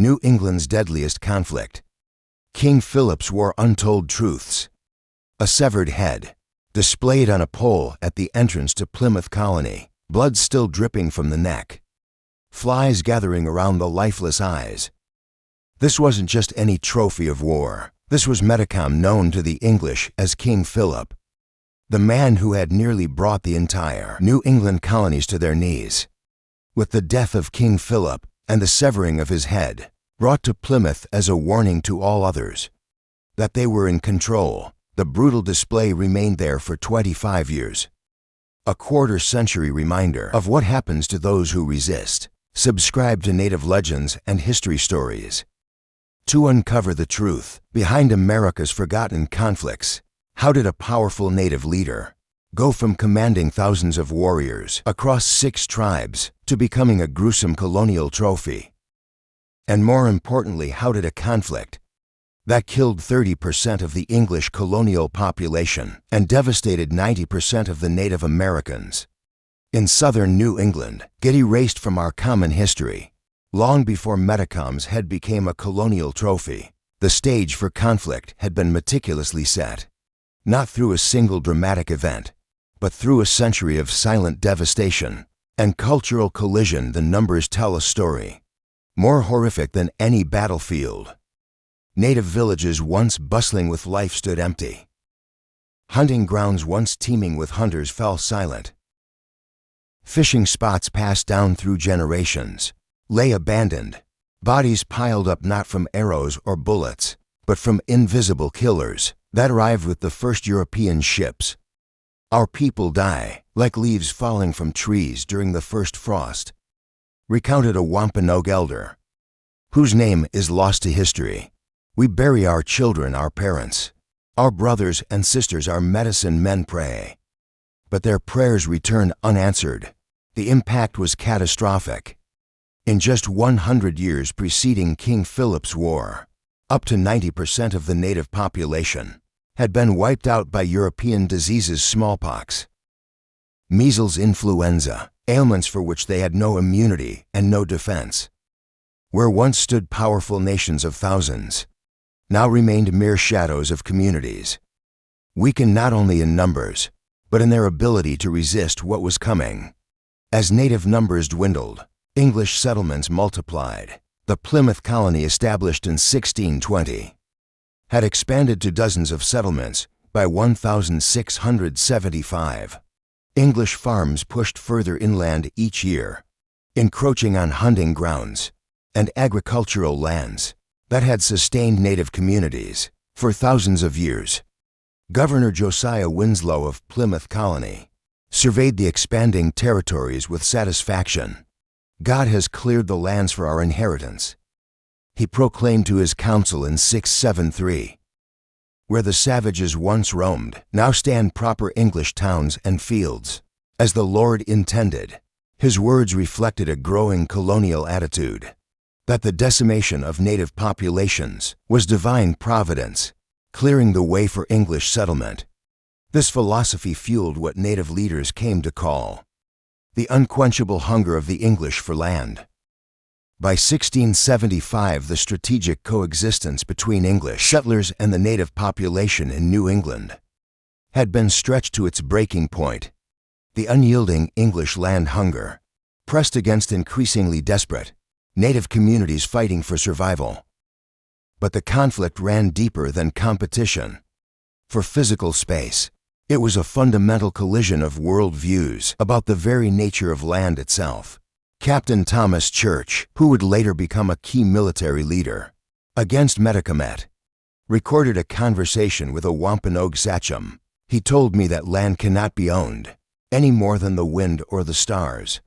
New England's deadliest conflict. King Philip's War, untold truths. A severed head, displayed on a pole at the entrance to Plymouth Colony, blood still dripping from the neck. Flies gathering around the lifeless eyes. This wasn't just any trophy of war. This was Metacom, known to the English as King Philip, the man who had nearly brought the entire New England colonies to their knees. With the death of King Philip and the severing of his head, brought to Plymouth as a warning to all others that they were in control, the brutal display remained there for 25 years. A quarter-century reminder of what happens to those who resist. Subscribe to Native Legends and History Stories to uncover the truth behind America's forgotten conflicts. How did a powerful Native leader go from commanding thousands of warriors across 6 tribes to becoming a gruesome colonial trophy? And more importantly, how did a conflict that killed 30% of the English colonial population and devastated 90% of the Native Americans in southern New England get erased from our common history? Long before Metacom's head became a colonial trophy, the stage for conflict had been meticulously set, not through a single dramatic event, but through a century of silent devastation and cultural collision. The numbers tell a story more horrific than any battlefield. Native villages once bustling with life stood empty. Hunting grounds once teeming with hunters fell silent. Fishing spots passed down through generations lay abandoned, bodies piled up not from arrows or bullets, but from invisible killers that arrived with the first European ships. Our people die like leaves falling from trees during the first frost, recounted a Wampanoag elder, whose name is lost to history. We bury our children, our parents, our brothers and sisters, our medicine men pray, but their prayers return unanswered. The impact was catastrophic. In just 100 years preceding King Philip's War, up to 90% of the native population had been wiped out by European diseases, smallpox, measles, influenza, ailments for which they had no immunity and no defense. Where once stood powerful nations of thousands, now remained mere shadows of communities, weakened not only in numbers, but in their ability to resist what was coming. As native numbers dwindled, English settlements multiplied. The Plymouth colony, established in 1620, had expanded to dozens of settlements by 1675. English farms pushed further inland each year, encroaching on hunting grounds and agricultural lands that had sustained native communities for thousands of years. Governor Josiah Winslow of Plymouth Colony surveyed the expanding territories with satisfaction. God has cleared the lands for our inheritance, he proclaimed to his council in 673. Where the savages once roamed, now stand proper English towns and fields, as the Lord intended. His words reflected a growing colonial attitude that the decimation of native populations was divine providence, clearing the way for English settlement. This philosophy fueled what native leaders came to call the unquenchable hunger of the English for land. By 1675, the strategic coexistence between English settlers and the native population in New England had been stretched to its breaking point. The unyielding English land hunger pressed against increasingly desperate native communities fighting for survival. But the conflict ran deeper than competition for physical space. It was a fundamental collision of worldviews about the very nature of land itself. Captain Thomas Church, who would later become a key military leader against Metacom, recorded a conversation with a Wampanoag sachem. He told me that land cannot be owned any more than the wind or the stars.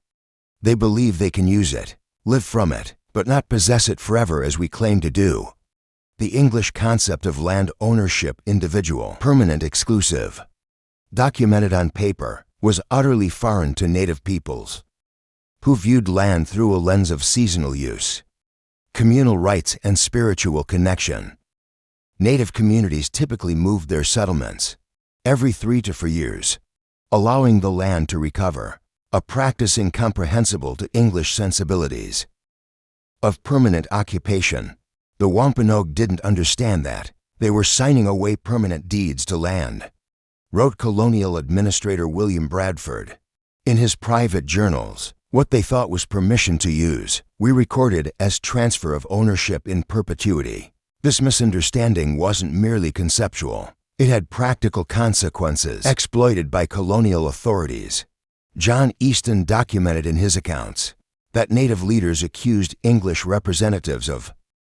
They believe they can use it, live from it, but not possess it forever as we claim to do. The English concept of land ownership, individual, permanent, exclusive, documented on paper, was utterly foreign to native peoples, who viewed land through a lens of seasonal use, communal rights, and spiritual connection. Native communities typically moved their settlements every 3 to 4 years, allowing the land to recover, a practice incomprehensible to English sensibilities. of permanent occupation. The Wampanoag didn't understand that. They were signing away permanent deeds to land, wrote colonial administrator William Bradford. In his private journals, what they thought was permission to use, we recorded as transfer of ownership in perpetuity. This misunderstanding wasn't merely conceptual. It had practical consequences exploited by colonial authorities. John Easton documented in his accounts that native leaders accused English representatives of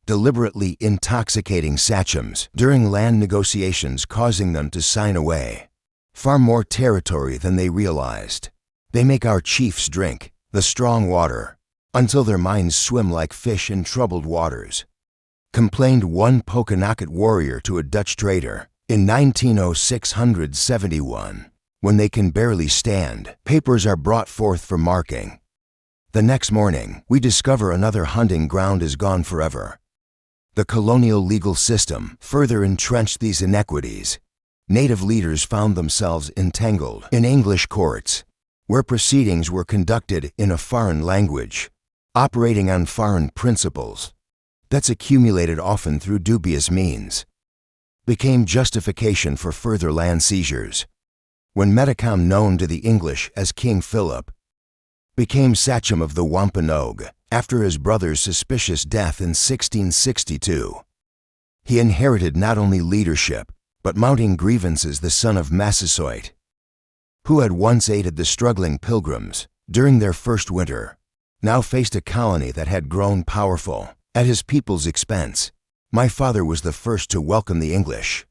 deliberately intoxicating sachems during land negotiations, causing them to sign away far more territory than they realized. They make our chiefs drink the strong water until their minds swim like fish in troubled waters, complained one Pokanoket warrior to a Dutch trader in 1906-71. When they can barely stand, papers are brought forth for marking. The next morning, we discover another hunting ground is gone forever. The colonial legal system further entrenched these inequities. Native leaders found themselves entangled in English courts, where proceedings were conducted in a foreign language, operating on foreign principles. That's accumulated often through dubious means, became justification for further land seizures. When Metacom, known to the English as King Philip, became sachem of the Wampanoag after his brother's suspicious death in 1662, he inherited not only leadership, but mounting grievances. The son of Massasoit, who had once aided the struggling Pilgrims during their first winter, now faced a colony that had grown powerful at his people's expense. My father was the first to welcome the English,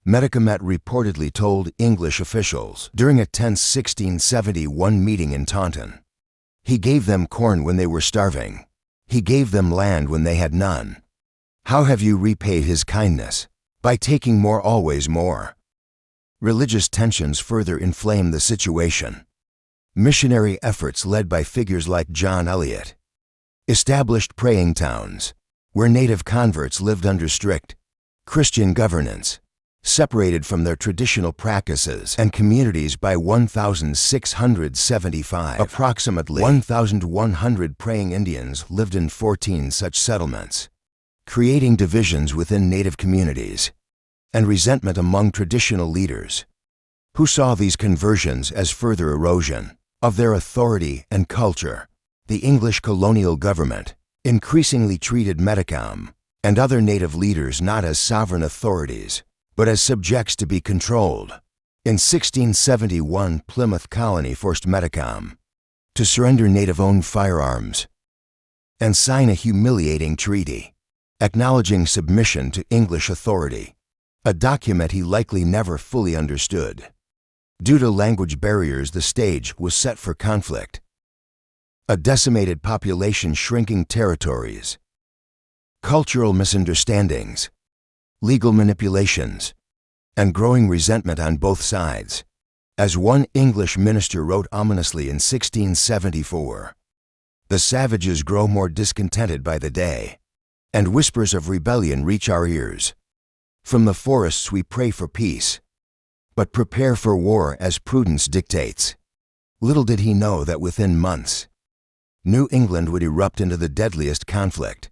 Metacom reportedly told English officials during a tense 1671 meeting in Taunton. He gave them corn when they were starving. He gave them land when they had none. How have you repaid his kindness? By taking more, always more. Religious tensions further inflamed the situation. Missionary efforts led by figures like John Eliot established praying towns where native converts lived under strict Christian governance, separated from their traditional practices and communities by 1675. Approximately 1,100 praying Indians lived in 14 such settlements, creating divisions within native communities and resentment among traditional leaders, who saw these conversions as further erosion of their authority and culture. The English colonial government increasingly treated Metacom and other native leaders not as sovereign authorities, but as subjects to be controlled. In 1671, Plymouth Colony forced Metacom to surrender native-owned firearms and sign a humiliating treaty, acknowledging submission to English authority, a document he likely never fully understood. Due to language barriers, the stage was set for conflict. A decimated population, shrinking territories, cultural misunderstandings, legal manipulations, and growing resentment on both sides. As one English minister wrote ominously in 1674, "The savages grow more discontented by the day, and whispers of rebellion reach our ears. From the forests we pray for peace, but prepare for war as prudence dictates." Little did he know that within months, New England would erupt into the deadliest conflict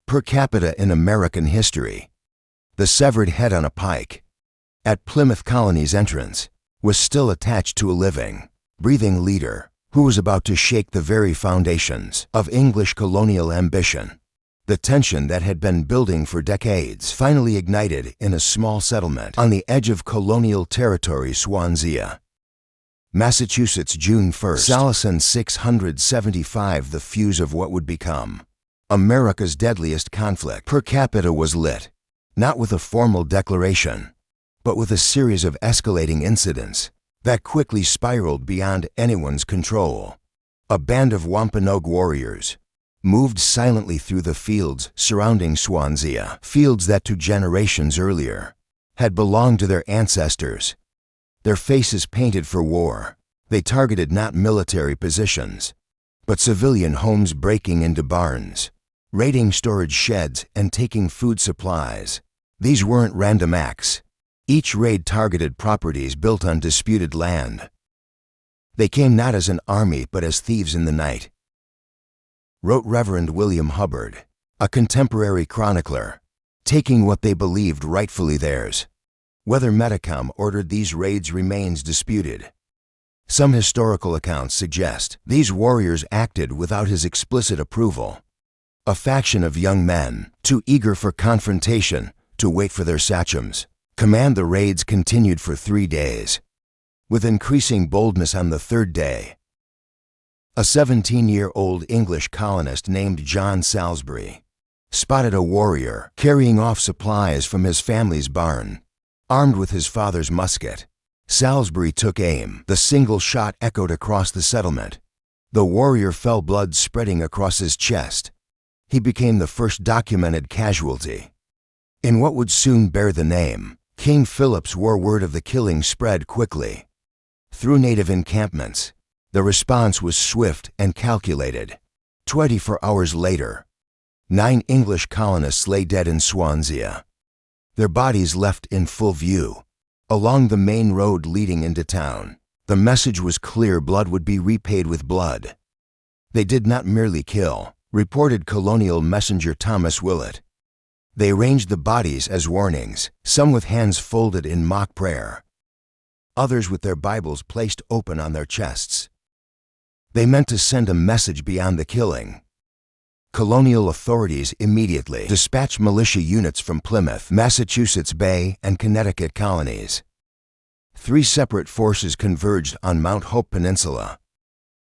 per capita in American history. The severed head on a pike at Plymouth Colony's entrance was still attached to a living, breathing leader who was about to shake the very foundations of English colonial ambition. The tension that had been building for decades finally ignited in a small settlement on the edge of colonial territory, Swansea, Massachusetts, June 1st. Salison 675. The fuse of what would become America's deadliest conflict per capita was lit, not with a formal declaration, but with a series of escalating incidents that quickly spiraled beyond anyone's control. A band of Wampanoag warriors moved silently through the fields surrounding Swansea, fields that 2 generations earlier had belonged to their ancestors. Their faces painted for war, they targeted not military positions, but civilian homes, breaking into barns, raiding storage sheds, and taking food supplies. These weren't random acts. Each raid targeted properties built on disputed land. They came not as an army but as thieves in the night, wrote Reverend William Hubbard, a contemporary chronicler, taking what they believed rightfully theirs. Whether Metacom ordered these raids remains disputed. Some historical accounts suggest these warriors acted without his explicit approval. A faction of young men, too eager for confrontation to wait for their sachems' command, the raids continued for 3 days, with increasing boldness on the 3rd day. A 17-year-old English colonist named John Salisbury spotted a warrior carrying off supplies from his family's barn. Armed with his father's musket, Salisbury took aim. The single shot echoed across the settlement. The warrior fell, blood spreading across his chest. He became the first documented casualty. In what would soon bear the name King Philip's War, word of the killing spread quickly. Through native encampments, the response was swift and calculated. 24 hours later, 9 English colonists lay dead in Swansea, their bodies left in full view along the main road leading into town. The message was clear: blood would be repaid with blood. They did not merely kill, reported colonial messenger Thomas Willett. They arranged the bodies as warnings, some with hands folded in mock prayer, others with their Bibles placed open on their chests. They meant to send a message beyond the killing. Colonial authorities immediately dispatched militia units from Plymouth, Massachusetts Bay, and Connecticut colonies. 3 separate forces converged on Mount Hope Peninsula,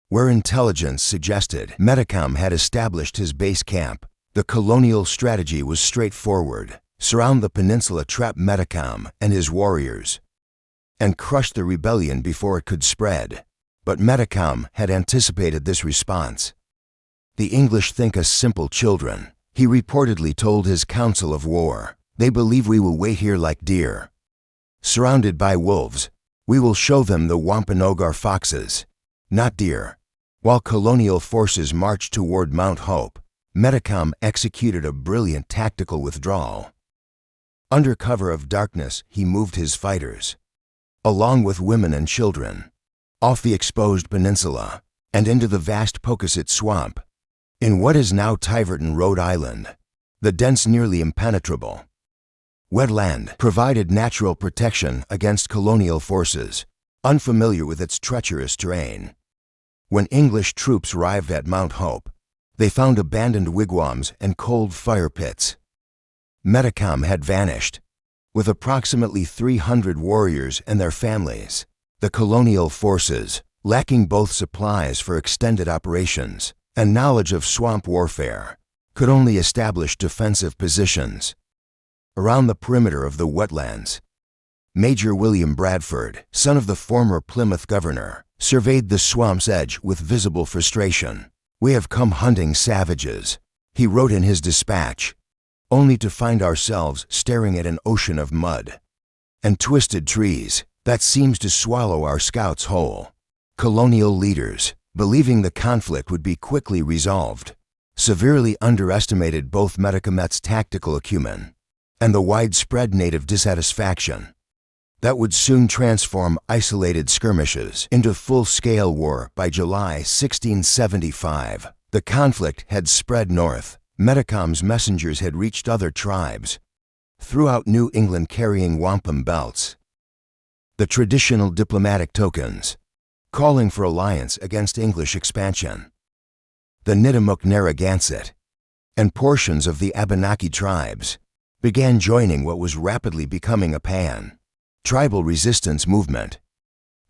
where intelligence suggested Metacom had established his base camp. The colonial strategy was straightforward: surround the peninsula, trap Metacom and his warriors, and crush the rebellion before it could spread. But Metacom had anticipated this response. "The English think us simple children," he reportedly told his council of war. "They believe we will wait here like deer, surrounded by wolves. We will show them the Wampanoag are foxes, not deer." While colonial forces marched toward Mount Hope, Metacom executed a brilliant tactical withdrawal. Under cover of darkness, he moved his fighters, along with women and children, off the exposed peninsula and into the vast Pocasset Swamp. In what is now Tiverton, Rhode Island, the dense, nearly impenetrable wetland provided natural protection against colonial forces, unfamiliar with its treacherous terrain. When English troops arrived at Mount Hope, they found abandoned wigwams and cold fire pits. Metacom had vanished, with approximately 300 warriors and their families. The colonial forces, lacking both supplies for extended operations and knowledge of swamp warfare, could only establish defensive positions around the perimeter of the wetlands. Major William Bradford, son of the former Plymouth governor, surveyed the swamp's edge with visible frustration. "We have come hunting savages," he wrote in his dispatch, "only to find ourselves staring at an ocean of mud and twisted trees that seems to swallow our scouts whole." Colonial leaders, believing the conflict would be quickly resolved, severely underestimated both Metacom's tactical acumen and the widespread native dissatisfaction that would soon transform isolated skirmishes into full-scale war. By July 1675, the conflict had spread north. Metacom's messengers had reached other tribes throughout New England carrying wampum belts, the traditional diplomatic tokens, calling for alliance against English expansion. The Nitimuc Narragansett and portions of the Abenaki tribes began joining what was rapidly becoming a pan-tribal resistance movement.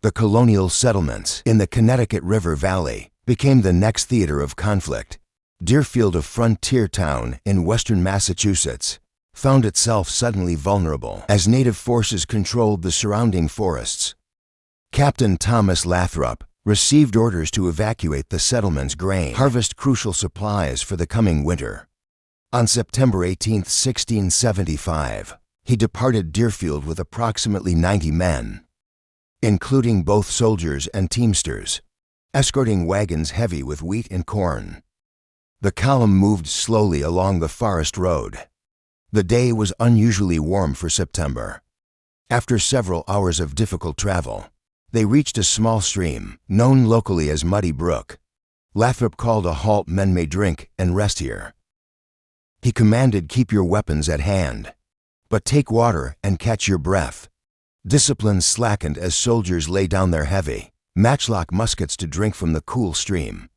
The colonial settlements in the Connecticut River Valley became the next theater of conflict. Deerfield, a frontier town in western Massachusetts, found itself suddenly vulnerable as native forces controlled the surrounding forests. Captain Thomas Lathrop received orders to evacuate the settlement's grain, harvest crucial supplies for the coming winter. On September 18, 1675, he departed Deerfield with approximately 90 men, including both soldiers and teamsters, escorting wagons heavy with wheat and corn. The column moved slowly along the forest road. The day was unusually warm for September. After several hours of difficult travel, they reached a small stream, known locally as Muddy Brook. Lathrop called a halt. Men may drink and rest here. He commanded, keep your weapons at hand, but take water and catch your breath. Discipline slackened as soldiers lay down their heavy, matchlock muskets to drink from the cool stream.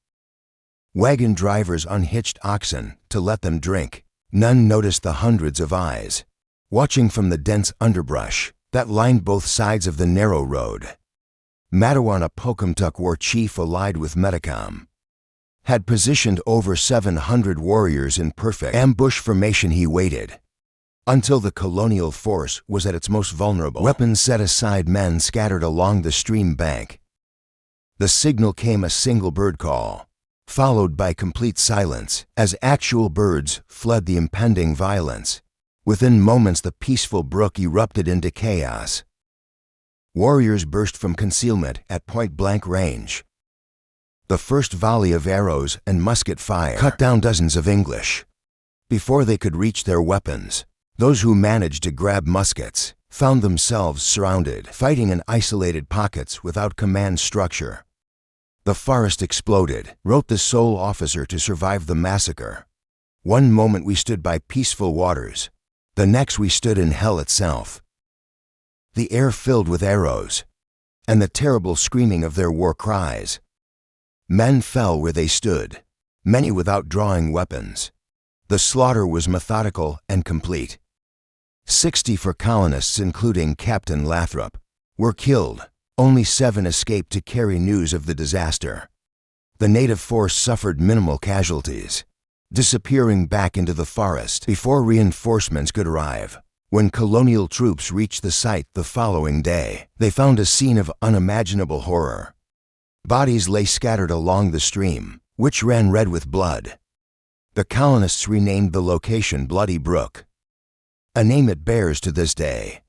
Wagon drivers unhitched oxen to let them drink. None noticed the hundreds of eyes watching from the dense underbrush that lined both sides of the narrow road. Mattawanna-Pocumtuck war chief, allied with Metacom, had positioned over 700 warriors in perfect ambush formation. He waited until the colonial force was at its most vulnerable. Weapons set aside, men scattered along the stream bank. The signal came, a single bird call, followed by complete silence as actual birds fled the impending violence. Within moments, the peaceful brook erupted into chaos. Warriors burst from concealment at point-blank range. The first volley of arrows and musket fire cut down dozens of English. Before they could reach their weapons, those who managed to grab muskets found themselves surrounded, fighting in isolated pockets without command structure. The forest exploded, wrote the sole officer to survive the massacre. One moment we stood by peaceful waters, the next we stood in hell itself. The air filled with arrows and the terrible screaming of their war cries. Men fell where they stood, many without drawing weapons. The slaughter was methodical and complete. 64 colonists, including Captain Lathrop, were killed. Only 7 escaped to carry news of the disaster. The native force suffered minimal casualties, disappearing back into the forest before reinforcements could arrive. When colonial troops reached the site the following day, they found a scene of unimaginable horror. Bodies lay scattered along the stream, which ran red with blood. The colonists renamed the location Bloody Brook, a name it bears to this day.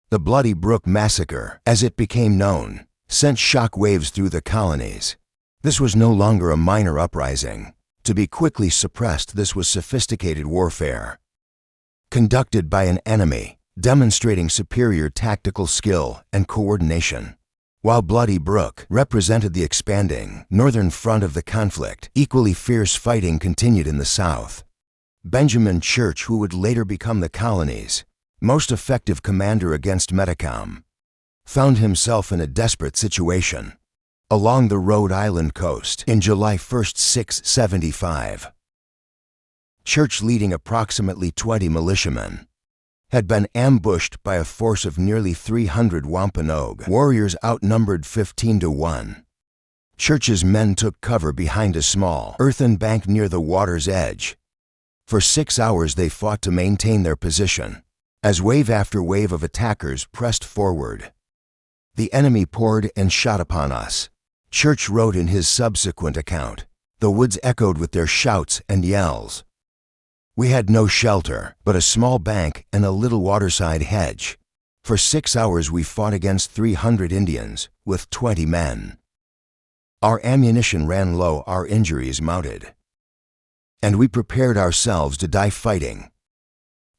The Bloody Brook Massacre, as it became known, sent shock waves through the colonies. This was no longer a minor uprising to be quickly suppressed. This was sophisticated warfare, conducted by an enemy demonstrating superior tactical skill and coordination. While Bloody Brook represented the expanding northern front of the conflict, equally fierce fighting continued in the south. Benjamin Church, who would later become the colony's most effective commander against Metacom, found himself in a desperate situation along the Rhode Island coast in July 1, 675. Church, leading approximately 20 militiamen, had been ambushed by a force of nearly 300 Wampanoag warriors, outnumbered 15-1. Church's men took cover behind a small earthen bank near the water's edge. For 6 hours they fought to maintain their position, as wave after wave of attackers pressed forward. The enemy poured and shot upon us. Church wrote in his subsequent account, the woods echoed with their shouts and yells. We had no shelter, but a small bank and a little waterside hedge. For 6 hours we fought against 300 Indians, with 20 men. Our ammunition ran low, our injuries mounted, and we prepared ourselves to die fighting.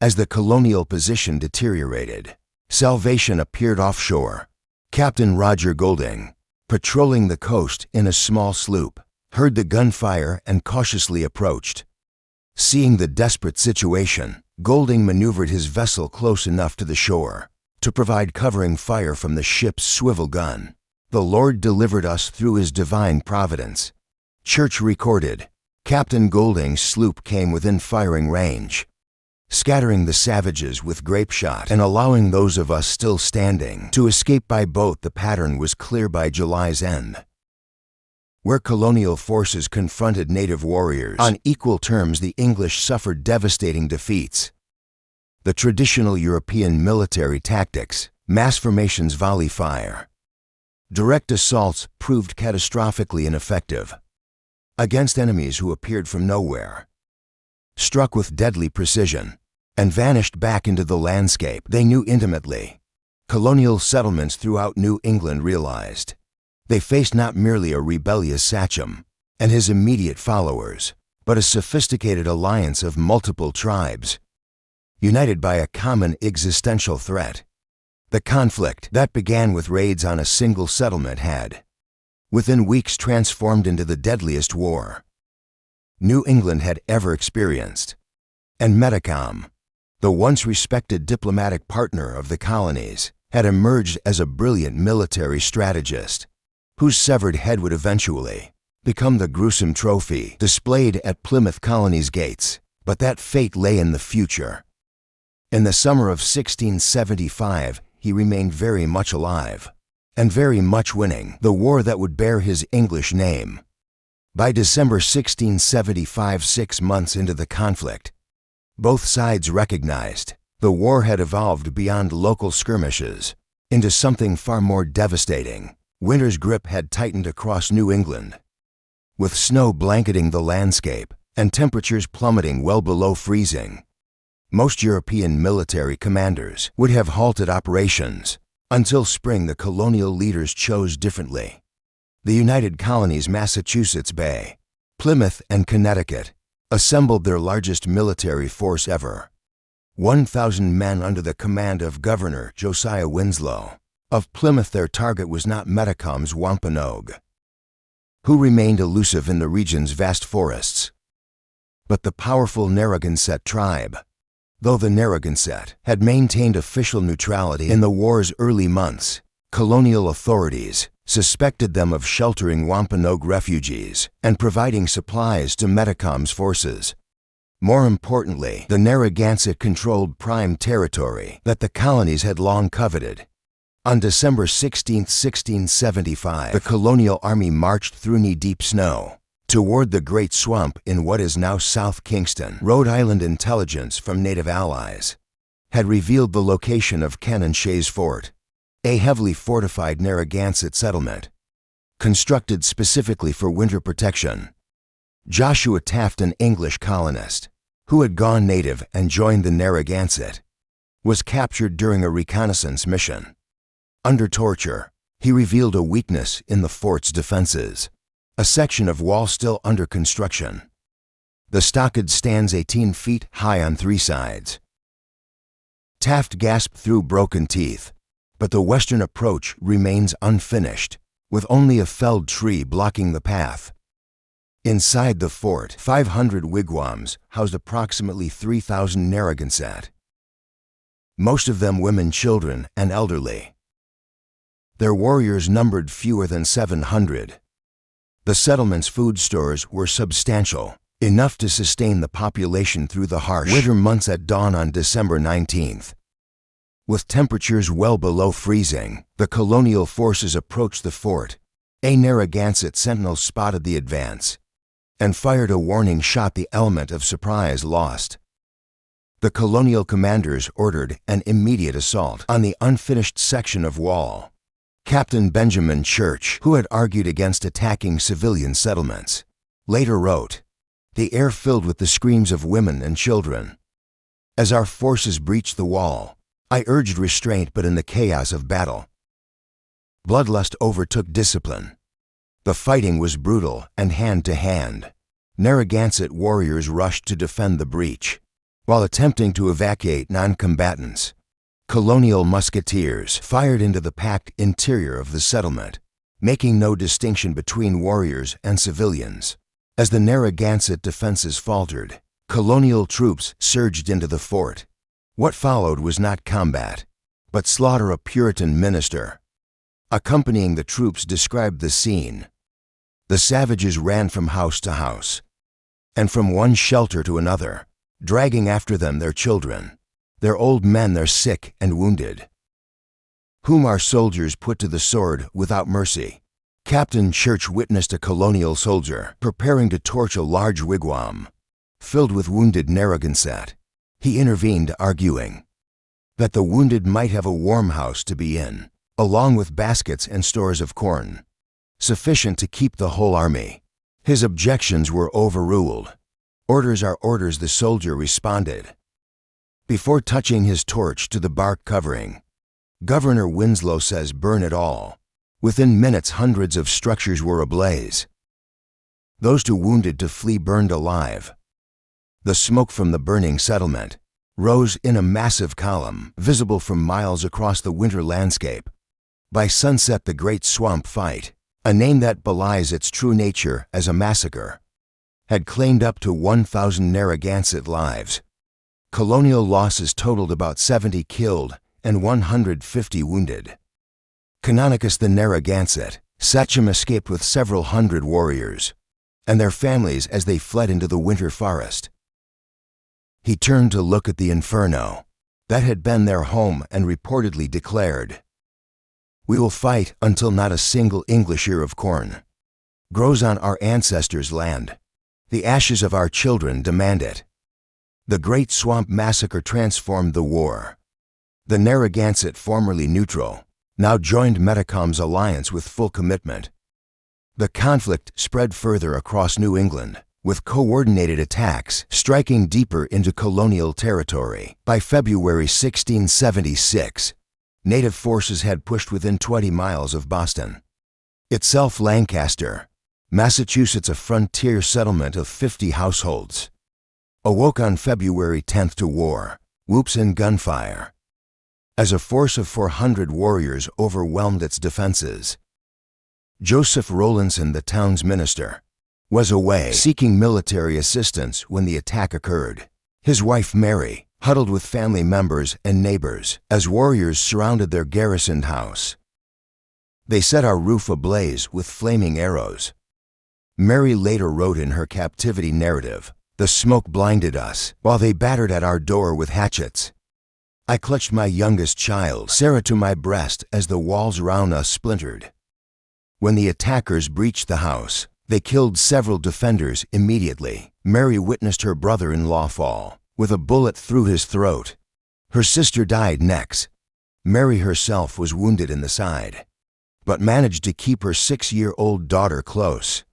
As the colonial position deteriorated, salvation appeared offshore. Captain Roger Golding, patrolling the coast in a small sloop, heard the gunfire and cautiously approached. Seeing the desperate situation, Golding maneuvered his vessel close enough to the shore to provide covering fire from the ship's swivel gun. The Lord delivered us through His divine providence. Church recorded, Captain Golding's sloop came within firing range, scattering the savages with grape shot and allowing those of us still standing to escape by boat. The pattern was clear by July's end. Where colonial forces confronted native warriors on equal terms, the English suffered devastating defeats. The traditional European military tactics, mass formations, volley fire, direct assaults, proved catastrophically ineffective against enemies who appeared from nowhere, struck with deadly precision, and vanished back into the landscape they knew intimately. Colonial settlements throughout New England realized they faced not merely a rebellious sachem and his immediate followers, but a sophisticated alliance of multiple tribes, united by a common existential threat. The conflict that began with raids on a single settlement had within weeks transformed into the deadliest war New England had ever experienced. And Metacom, the once respected diplomatic partner of the colonies, had emerged as a brilliant military strategist, whose severed head would eventually become the gruesome trophy displayed at Plymouth Colony's gates. But that fate lay in the future. In the summer of 1675, he remained very much alive, and very much winning the war that would bear his English name. By December 1675, 6 months into the conflict, both sides recognized the war had evolved beyond local skirmishes into something far more devastating. Winter's grip had tightened across New England, with snow blanketing the landscape and temperatures plummeting well below freezing. Most European military commanders would have halted operations. Until spring, the colonial leaders chose differently. The United Colonies, Massachusetts Bay, Plymouth, and Connecticut assembled their largest military force ever. 1,000 men under the command of Governor Josiah Winslow. Of Plymouth, their target was not Metacom's Wampanoag, who remained elusive in the region's vast forests, but the powerful Narragansett tribe. Though the Narragansett had maintained official neutrality in the war's early months, colonial authorities suspected them of sheltering Wampanoag refugees and providing supplies to Metacom's forces. More importantly, the Narragansett controlled prime territory that the colonies had long coveted. On December 16, 1675, the colonial army marched through knee-deep snow toward the Great Swamp in what is now South Kingston, Rhode Island. Intelligence from native allies had revealed the location of Cannon Shays Fort, a heavily fortified Narragansett settlement, constructed specifically for winter protection. Joshua Taft, an English colonist who had gone native and joined the Narragansett, was captured during a reconnaissance mission. Under torture, he revealed a weakness in the fort's defenses. A section of wall still under construction. The stockade stands 18 feet high on 3 sides. Taft gasped through broken teeth, but the western approach remains unfinished, with only a felled tree blocking the path. Inside the fort, 500 wigwams housed approximately 3,000 Narragansett, most of them women, children, and elderly. Their warriors numbered fewer than 700. The settlement's food stores were substantial, enough to sustain the population through the harsh winter months. At dawn on December 19th, with temperatures well below freezing, the colonial forces approached the fort. A Narragansett sentinel spotted the advance and fired a warning shot. The element of surprise lost. The colonial commanders ordered an immediate assault on the unfinished section of wall. Captain Benjamin Church, who had argued against attacking civilian settlements, later wrote, "The air filled with the screams of women and children. As our forces breached the wall, I urged restraint, but in the chaos of battle, bloodlust overtook discipline. The fighting was brutal and hand-to-hand. Narragansett warriors rushed to defend the breach, while attempting to evacuate non-combatants. Colonial musketeers fired into the packed interior of the settlement, making no distinction between warriors and civilians. As the Narragansett defenses faltered, colonial troops surged into the fort. What followed was not combat, but slaughter. A Puritan minister accompanying the troops described the scene. The savages ran from house to house, and from one shelter to another, dragging after them their children, their old men, their sick and wounded, whom our soldiers put to the sword without mercy. Captain Church witnessed a colonial soldier preparing to torch a large wigwam filled with wounded Narragansett. He intervened, arguing that the wounded might have a warm house to be in, along with baskets and stores of corn, sufficient to keep the whole army. His objections were overruled. Orders are orders, the soldier responded. Before touching his torch to the bark covering, Governor Winslow says, "Burn it all." Within minutes, hundreds of structures were ablaze. Those too wounded to flee burned alive. The smoke from the burning settlement rose in a massive column, visible from miles across the winter landscape. By sunset, the Great Swamp fight a name that belies its true nature as a massacre, had claimed up to 1,000 Narragansett lives. Colonial losses totaled about 70 killed and 150 wounded. Canonicus the Narragansett, Sachem escaped with several hundred warriors and their families as they fled into the winter forest. He turned to look at the inferno that had been their home and reportedly declared, "We will fight until not a single English ear of corn grows on our ancestors' land. The ashes of our children demand it." The Great Swamp Massacre transformed the war. The Narragansett, formerly neutral, now joined Metacom's alliance with full commitment. The conflict spread further across New England, with coordinated attacks striking deeper into colonial territory. By February 1676, Native forces had pushed within 20 miles of Boston. Itself Lancaster, Massachusetts, a frontier settlement of 50 households, awoke on February 10th to war, whoops and gunfire, as a force of 400 warriors overwhelmed its defenses. Joseph Rowlandson, the town's minister, was away seeking military assistance when the attack occurred. His wife Mary huddled with family members and neighbors as warriors surrounded their garrisoned house. "They set our roof ablaze with flaming arrows." Mary later wrote in her captivity narrative, "The smoke blinded us while they battered at our door with hatchets. I clutched my youngest child, Sarah, to my breast as the walls round us splintered." When the attackers breached the house, they killed several defenders immediately. Mary witnessed her brother-in-law fall with a bullet through his throat. Her sister died next. Mary herself was wounded in the side, but managed to keep her 6-year-old daughter close.